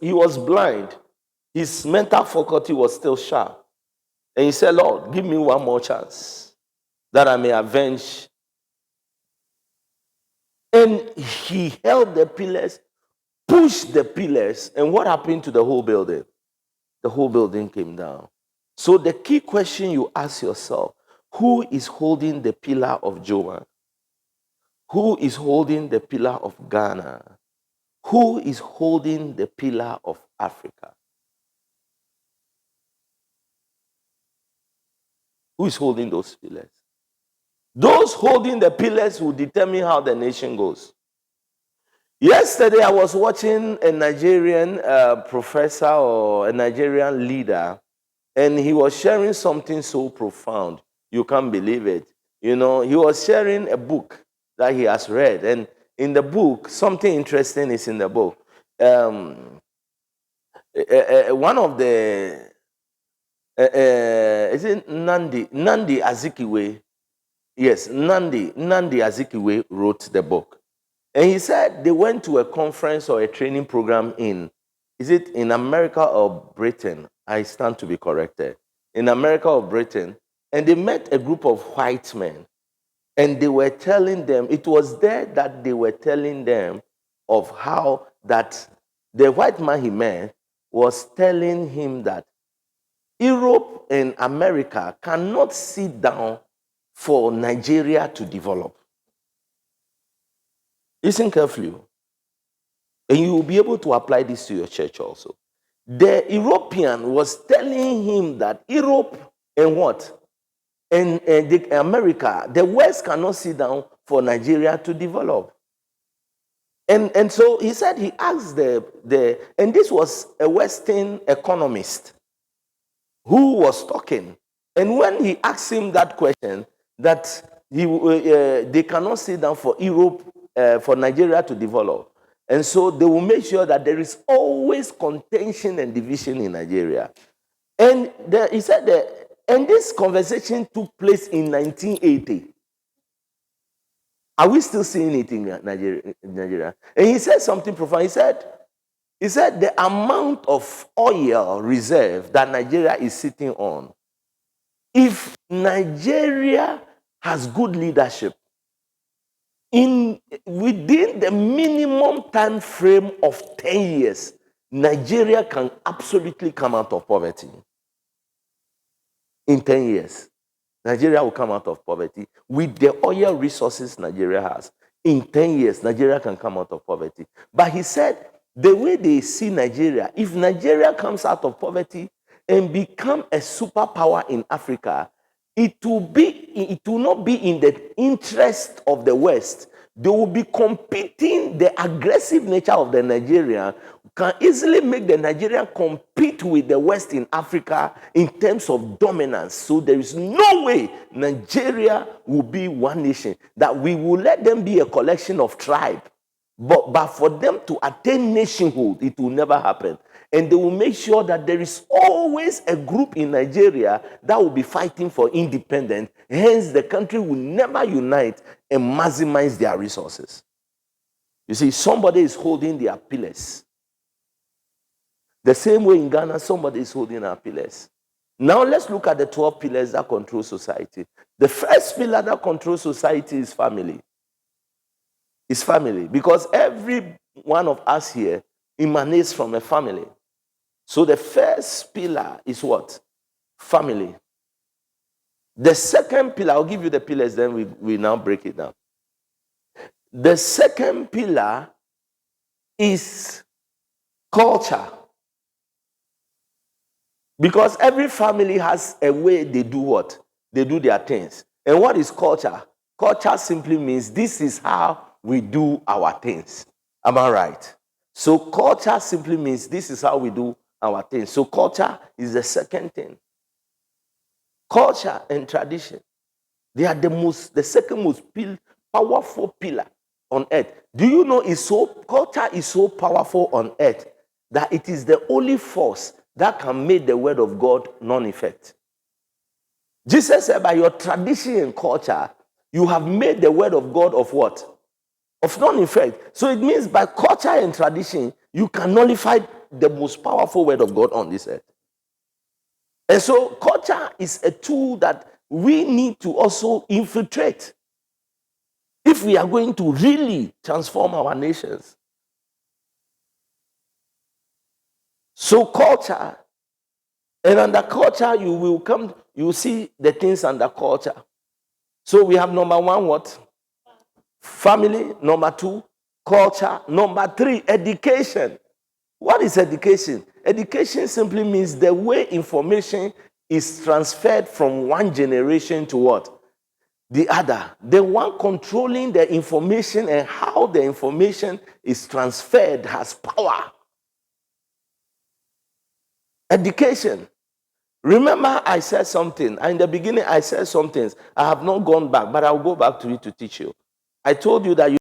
he was blind, his mental faculty was still sharp. And he said, Lord, give me one more chance that I may avenge. And he held the pillars, pushed the pillars, and what happened to the whole building? The whole building came down. So the key question you ask yourself, who is holding the pillar of Joan? Who is holding the pillar of Ghana? Who is holding the pillar of Africa? Who is holding those pillars? Those holding the pillars will determine how the nation goes. Yesterday, I was watching a Nigerian professor or a Nigerian leader, and he was sharing something so profound. You can't believe it. You know, he was sharing a book that he has read, and in the book, something interesting is in the book. One of the is it Nandi Azikiwe? Yes, Nandi Azikiwe wrote the book. And he said they went to a conference or a training program is it in America or Britain? I stand to be corrected. In America or Britain. And they met a group of white men. And they were telling them, it was there that they were telling them of how that the white man he met was telling him that Europe and America cannot sit down for Nigeria to develop. Listen carefully. And you will be able to apply this to your church also. The European was telling him that Europe and what? And America, the West cannot sit down for Nigeria to develop. And so he said he asked and this was a Western economist who was talking. And when he asked him that question, that they cannot sit down for Europe, for Nigeria to develop. And so they will make sure that there is always contention and division in Nigeria. And he said that, and this conversation took place in 1980. Are we still seeing it in Nigeria? And he said something profound. He said the amount of oil reserve that Nigeria is sitting on, if Nigeria has good leadership, within the minimum time frame of 10 years, Nigeria can absolutely come out of poverty. In 10 years, Nigeria will come out of poverty with the oil resources Nigeria has. In 10 years, Nigeria can come out of poverty. But he said, the way they see Nigeria, if Nigeria comes out of poverty and become a superpower in Africa, it will not be in the interest of the West. They will be competing. The aggressive nature of the Nigerian can easily make the Nigerian compete with the West in Africa in terms of dominance. So there is no way Nigeria will be one nation, that we will let them be a collection of tribes. But for them to attain nationhood, it will never happen. And they will make sure that there is always a group in Nigeria that will be fighting for independence. Hence, the country will never unite and maximize their resources. You see, somebody is holding their pillars. The same way in Ghana, somebody is holding our pillars. Now, let's look at the 12 pillars that control society. The first pillar that controls society is family. It's family. Because every one of us here emanates from a family. So the first pillar is what? Family. The second pillar, I'll give you the pillars, then we now break it down. The second pillar is culture. Because every family has a way they do what? They do their things. And what is culture? Culture simply means this is how we do our things. Am I right? So culture simply means this is how we do our things. So culture is the second thing. Culture and tradition, they are the second most powerful pillar on earth. Do you know culture is so powerful on earth that it is the only force that can make the word of God non-effect. Jesus said, by your tradition and culture, you have made the word of God of what? Of non-effect. So it means by culture and tradition, you can nullify the most powerful word of God on this earth. And so culture is a tool that we need to also infiltrate if we are going to really transform our nations. So culture, and under culture, you will see the things under culture. So we have number one, what? Family. Number two, culture. Number three, education. What is education? Education simply means the way information is transferred from one generation to what? The other. The one controlling the information and how the information is transferred has power. Education. Remember, I said something. In the beginning, I said some things. I have not gone back, but I'll go back to it to teach you. I told you that you